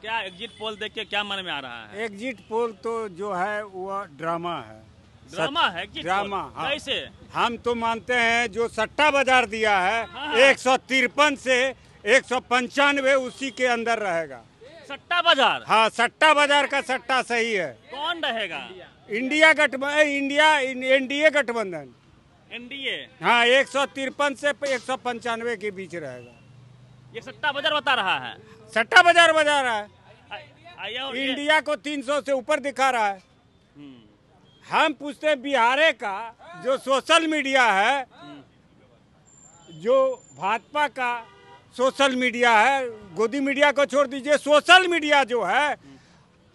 क्या exit poll देख के क्या मन में आ रहा है? एग्जिट पोल तो जो है वो ड्रामा है। ड्रामा है एग्जिट ड्रामा, पोल? हाँ। कैसे? हम तो मानते हैं जो सट्टा बाजार दिया है हाँ, हाँ। 153 से 195 उसी के अंदर रहेगा। सट्टा बाजार? हाँ, सट्टा बाजार का सट्टा सही है। कौन रहेगा? इंडिया एनडीए गठबंधन। एनडीए? हाँ, 153 से 195 के बीच रहेगा। ये सट्टा बाजार बता रहा है? सट्टा बाजार बजा रहा है। ये इंडिया को 300 से ऊपर दिखा रहा है। हम पूछते हैं बिहार का जो सोशल मीडिया है, जो भाजपा का सोशल मीडिया है, गोदी मीडिया को छोड़ दीजिए, सोशल मीडिया जो है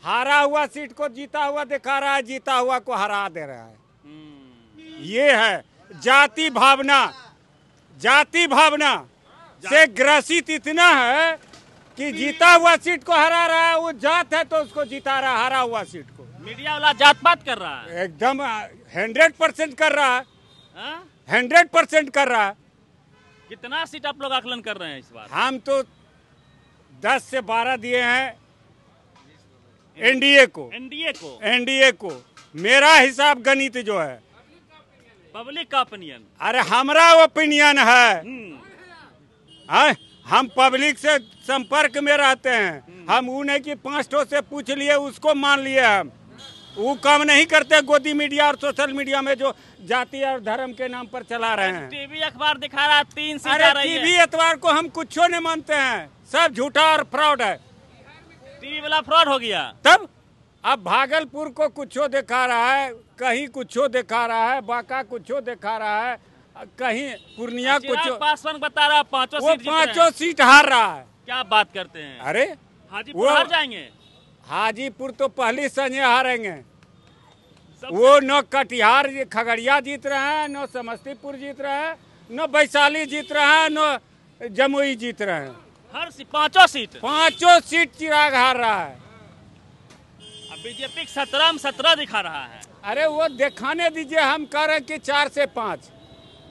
हारा हुआ सीट को जीता हुआ दिखा रहा है, जीता हुआ को हरा दे रहा है। ये है जाति भावना से ग्रसित इतना है कि जीता हुआ सीट को हरा रहा है। वो जात है तो उसको जिता रहा है, हरा हुआ सीट को। मीडिया वाला जात पात कर रहा है? एकदम 100% कर रहा है। हाँ? 100% कर रहा है। कितना सीट आप लोग आकलन कर रहे हैं इस बार? हम तो 10 से 12 दिए हैं एनडीए को। मेरा हिसाब गणित जो है, पब्लिक का ओपिनियन। अरे हमारा ओपिनियन है। हम पब्लिक से संपर्क में रहते हैं। हम उन्हें कि 5 से पूछ लिए उसको मान लिए। हम वो काम नहीं करते गोदी मीडिया और सोशल मीडिया में जो जाति और धर्म के नाम पर चला रहे हैं। टीवी अखबार दिखा रहा है 3 सीट आ रही है। टीवी अखबार को हम कुछ नहीं मानते हैं, सब झूठा और फ्रॉड है। टीवी वाला फ्रॉड हो गया। तब अब भागलपुर को कुछो दिखा रहा है, कहीं कुछो दिखा रहा है, बांका कुछो दिखा रहा है, कहीं पूर्णिया कुछो। पासवान बता रहा है 5 वो 5 सीट हार रहा है। क्या बात करते हैं? अरे हाजीपुर हार जाएंगे? हाजीपुर तो पहली संजय हारेंगे। वो न कटिहार खगड़िया जीत रहे हैं, न समस्तीपुर जीत रहे हैं, न वैशाली जीत रहे हैं, न जमुई जीत रहे हैं। हर 5 सीट चिराग हार रहा है। अब बीजेपी 17 में 17 दिखा रहा है। अरे वो दिखाने दीजिए, हम कह रहे हैं कि 4 से 5।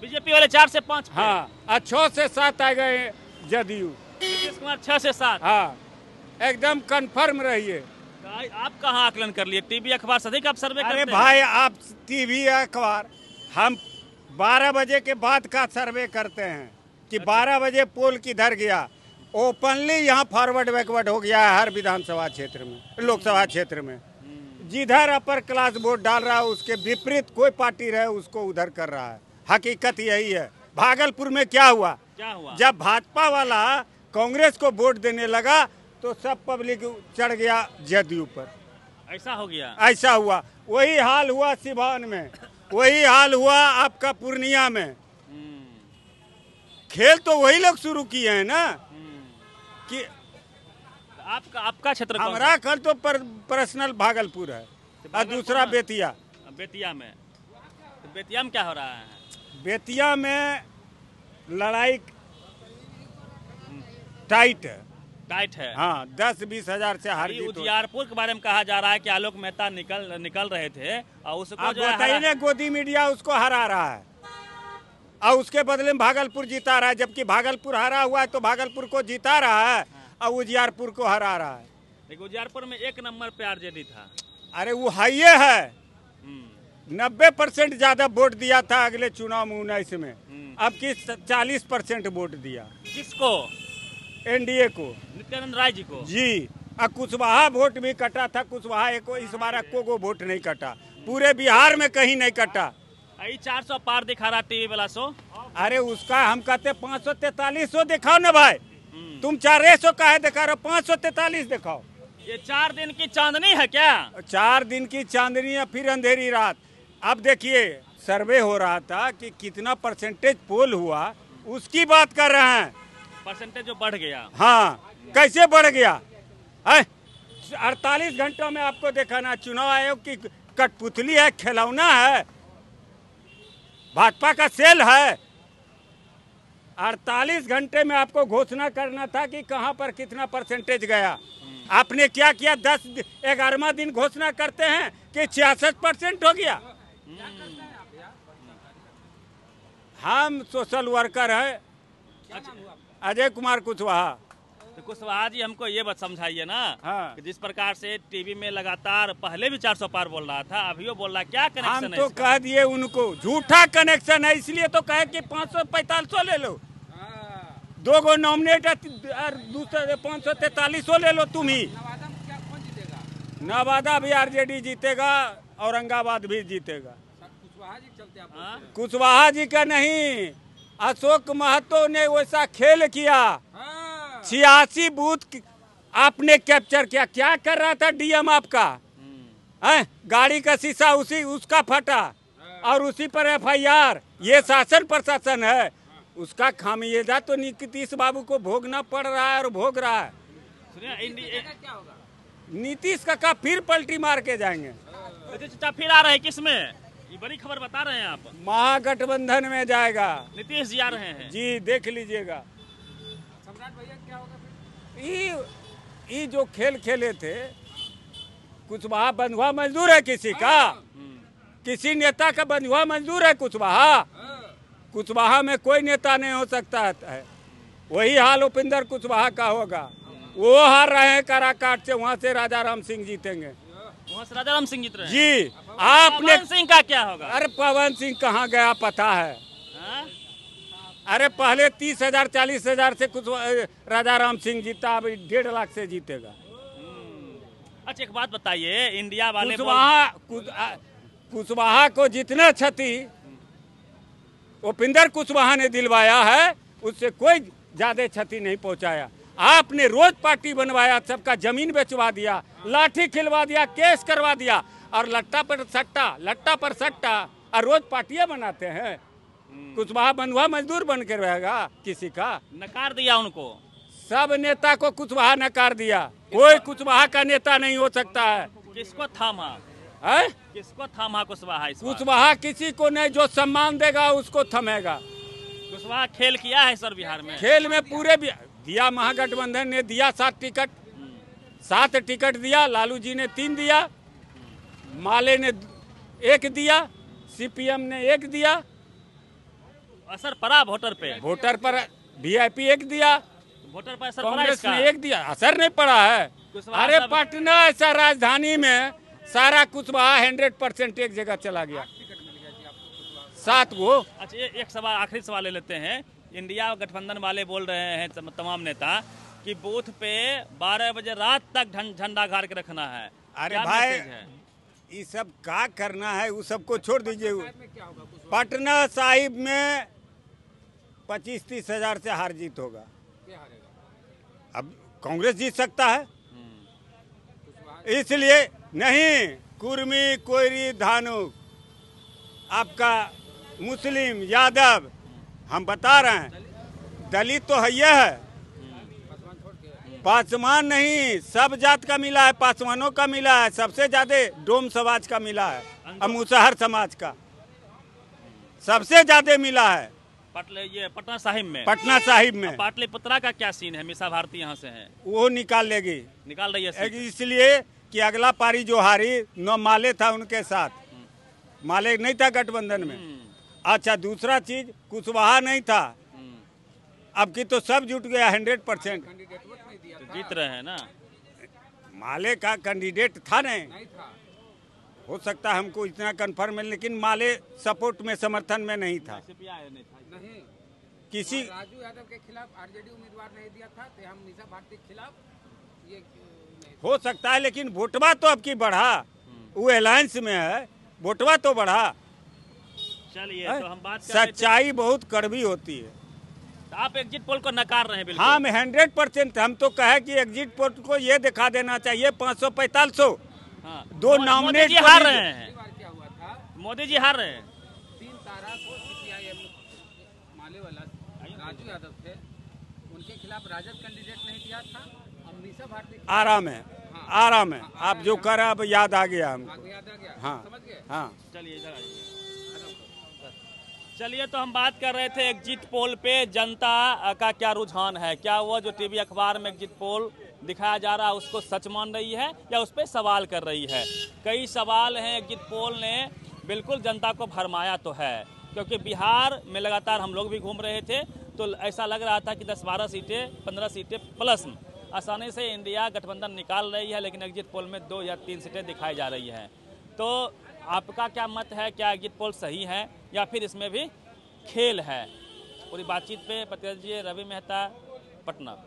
बीजेपी वाले 4 से 5। हाँ, 6 से 7 आ गए जदयू। नीतीश कुमार 6 से 7। हाँ, एकदम कंफर्म रहिए। आप कहाँ आकलन कर लिए? टीवी अखबार से अधिक आप सर्वे करते हैं? अरे भाई, आप टीवी अखबार, हम 12 बजे के बाद का सर्वे करते हैं कि 12 बजे पोल किधर गया। ओपनली यहाँ फॉरवर्ड बैकवर्ड हो गया है हर विधानसभा क्षेत्र में, लोकसभा क्षेत्र में। जिधर अपर क्लास वोट डाल रहा है उसके विपरीत कोई पार्टी रहे उसको उधर कर रहा है। हकीकत यही है। भागलपुर में क्या हुआ? जब भाजपा वाला कांग्रेस को वोट देने लगा तो सब पब्लिक चढ़ गया जदयू पर। ऐसा हो गया? ऐसा हुआ। वही हाल हुआ सिवान में, वही हाल हुआ आपका पूर्णिया में। खेल तो वही लोग शुरू किए हैं ना। कि आपका क्षेत्र हमारा घर तो पर्सनल भागलपुर है और दूसरा बेतिया में। तो बेतिया में क्या हो रहा है? बेतिया में लड़ाई टाइट है। हाँ, 10-20 हजार से हार जीत। उजियारपुर के बारे में कहा जा रहा है कि आलोक मेहता निकल रहे थे और उसको जो बताइए, गोदी मीडिया उसको हरा रहा है और उसके बदले में भागलपुर जीता रहा है। जबकि भागलपुर हारा हुआ है तो भागलपुर को जीता रहा है और उजियारपुर को हरा रहा है। लेकिन उजियारपुर में 1 नंबर पे आरजेडी था। अरे वो हाइये है। 90% ज्यादा वोट दिया था अगले चुनाव में 19 में। अब की 40% वोट दिया। किसको? एनडीए को, नित्यानंद राय जी को। जी। और कुशवाहा वोट भी कटा था। कुशवाहा इस बार को वोट नहीं कटा, पूरे बिहार में कहीं नहीं कटा। 400 पार दिखा रहा टीवी वाला 100। अरे उसका हम कहते 543 दिखाओ ना भाई। तुम 400 का है दिखा रहे हो, 543 दिखाओ। ये 4 दिन की चांदनी है क्या? 4 दिन की चांदनी है, फिर अंधेरी रात। अब देखिए, सर्वे हो रहा था कि कितना परसेंटेज पोल हुआ, उसकी बात कर रहे हैं। परसेंटेज जो बढ़ गया। हाँ, कैसे बढ़ गया? 48 घंटों में आपको दिखाना चुनाव आयोग की कठपुतली है, खिलौना है, भाजपा का सेल है। 48 घंटे में आपको घोषणा करना था कि कहां पर कितना परसेंटेज गया। आपने क्या किया? 10-11वां दिन घोषणा करते हैं कि 66% हो गया। हम सोशल वर्कर है, अजय कुमार कुशवाहा। तो कुशवाहा जी हमको ये बात समझाइए ना, हाँ। कि जिस प्रकार से टीवी में लगातार पहले भी 400 पार बोल रहा था, अभी वो बोल रहा है, क्या हम कनेक्शन है तो इसका? कह दिए उनको झूठा कनेक्शन है, इसलिए तो कहे कि 545 ले लो, 2 गो नॉमिनेट और दूसरे 543 ले लो तुम ही। नवादा भी आरजेडी जीतेगा, औरंगाबाद भी जीतेगा। हाँ? कुशवाहा जी का नहीं, अशोक महतो ने वैसा खेल किया। 86 बूथ आपने कैप्चर किया। क्या कर रहा था डीएम आपका? गाड़ी का शीशा उसका फटा और उसी पर एफआईआर। ये शासन प्रशासन है, उसका खामियाजा तो नीतीश बाबू को भोगना पड़ रहा है और भोग रहा है। सुनिए, नीतीश काका फिर पलटी मार के जाएंगे। चाचा फिर आ रहे हैं, किस में? ये बड़ी खबर बता रहे हैं आप। महागठबंधन में जाएगा नीतीश जी आ रहे हैं जी, देख लीजिएगा। सम्राट भैया क्या होगा फिर? ये जो खेल खेले थे, कुशवाहा बंधुआ मजदूर है किसी का? किसी नेता का बंधुआ मजदूर है कुशवाहा? कुशवाहा में कोई नेता नहीं हो सकता है। वही हाल उपिंदर कुशवाहा का होगा। वो हार रहे हैं काराकाट से, वहाँ से राजा राम सिंह जीतेंगे। वहाँ से राजा राम सिंह जीत रहे हैं जी। आपने पवन सिंह का क्या होगा? अरे पवन सिंह कहाँ गया पता है? हाँ? अरे पहले 30,000 40,000 से कुछ राजा राम सिंह जीता, अब 1.5 लाख से जीतेगा। अच्छा एक बात बताइए, इंडिया वाले कुशवाहा को जितना क्षति उपिंदर कुशवाहा ने दिलवाया है, उससे कोई ज्यादा क्षति नहीं पहुंचाया। आपने रोज पार्टी बनवाया, सबका जमीन बेचवा दिया, लाठी खिलवा दिया, केस करवा दिया, और लट्टा पर सट्टा और रोज पार्टियां बनाते हैं। कुशवाहा बंधुआ मजदूर बन के रहेगा किसी का? नकार दिया उनको। सब नेता को कुशवाहा नकार दिया। कोई कुशवाहा का नेता नहीं हो सकता है। किसको थामा? है? किसको थामा कुशवाहा? इस बार कुशवाहा किसी को नहीं, जो सम्मान देगा उसको थमेगा। कुशवाहा खेल किया है सर बिहार में। खेल में पूरे दिया, महागठबंधन ने दिया 7 टिकट, 7 टिकट दिया। लालू जी ने 3 दिया, माले ने 1 दिया, सीपीएम ने 1 दिया। असर पड़ा वोटर पे? वोटर पर वीआईपी 1 दिया, वोटर पर असर पड़ा कांग्रेस इसका? ने 1 दिया। असर नहीं पड़ा है। कुशवाहा अरे साहब- पटना ऐसा राजधानी में सारा कुशवाहा 100% एक जगह चला गया। 7 गो। अच्छा एक सवाल, आखिरी सवाल ले लेते हैं। इंडिया गठबंधन वाले बोल रहे हैं तमाम नेता कि बूथ पे 12 बजे रात तक झंडा गाड़ के रखना है। अरे क्या भाई, मैसेज है? ये सब का करना है, वो सबको छोड़ दीजिए। पटना साहिब में 25-30 हजार से हार जीत होगा। अब कांग्रेस जीत सकता है, इसलिए नहीं। कुर्मी, कोयरी, धानुक, आपका मुस्लिम, यादव, हम बता रहे हैं, दलित तो है, पासवान नहीं, सब जात का मिला है। पासवानों का मिला है, सबसे ज्यादा डोम समाज का मिला है, और मुसहर समाज का सबसे ज्यादा मिला है। ये पटना साहिब में। पटना साहिब में पाटलिपुत्रा का क्या सीन है? मीसा भारती यहाँ से है, वो निकाल लेगी, निकाल रही है। इसलिए कि अगला पारी जो हारी 9 माले था उनके साथ, माले नहीं था गठबंधन में। अच्छा दूसरा चीज, कुशवाहा नहीं था, अब की तो सब जुट गया 100%। तो जीत रहे हैं ना। माले का कैंडिडेट था नहीं, हो सकता है हमको इतना कंफर्म है, लेकिन माले सपोर्ट में, समर्थन में नहीं था। नहीं, किसी राजू यादव के खिलाफ आरजेडी उम्मीदवार नहीं दिया था, तो हम मीसा भारती के खिलाफ ये नहीं। हो सकता है, लेकिन वोटवा तो अब की बढ़ा, वो अलायंस में है, वोटवा तो बढ़ा। चलिए तो हम बात कर रहे थे- सच्चाई बहुत कड़वी होती है। तो आप एग्जिट पोल को नकार रहे हैं? बिल्कुल। हाँ, मैं 100% हम तो कहे कि एग्जिट पोल को ये दिखा देना चाहिए 545 हाँ। 2 मोदी नॉमिनेट जी हार रहे हैं। पिछली बार क्या हुआ था, मोदी जी हार रहे हैं। 3 तारा को सीपीआईएम माले वाला राजू यादव थे, उनके खिलाफ राजद कैंडिडेट नहीं दिया था। अब मीसा भारती आराम है, आराम है। आप जो कर अब याद आ गया हमको। याद आ गया, हाँ समझ गए। हाँ। चलिए इधर आइए। चलिए तो हम बात कर रहे थे एग्जिट पोल पे जनता का क्या रुझान है, क्या वो जो टीवी अखबार में एग्जिट पोल दिखाया जा रहा है उसको सच मान रही है या उस पर सवाल कर रही है। कई सवाल हैं। एग्जिट पोल ने बिल्कुल जनता को भरमाया तो है, क्योंकि बिहार में लगातार हम लोग भी घूम रहे थे तो ऐसा लग रहा था कि 10-12 सीटें 15 सीटें प्लस आसानी से इंडिया गठबंधन निकाल रही है, लेकिन एग्जिट पोल में 2 या 3 सीटें दिखाई जा रही हैं। तो आपका क्या मत है, क्या एग्जिट पोल सही है या फिर इसमें भी खेल है? पूरी बातचीत पे प्रतिनिधि रवि मेहता, पटना।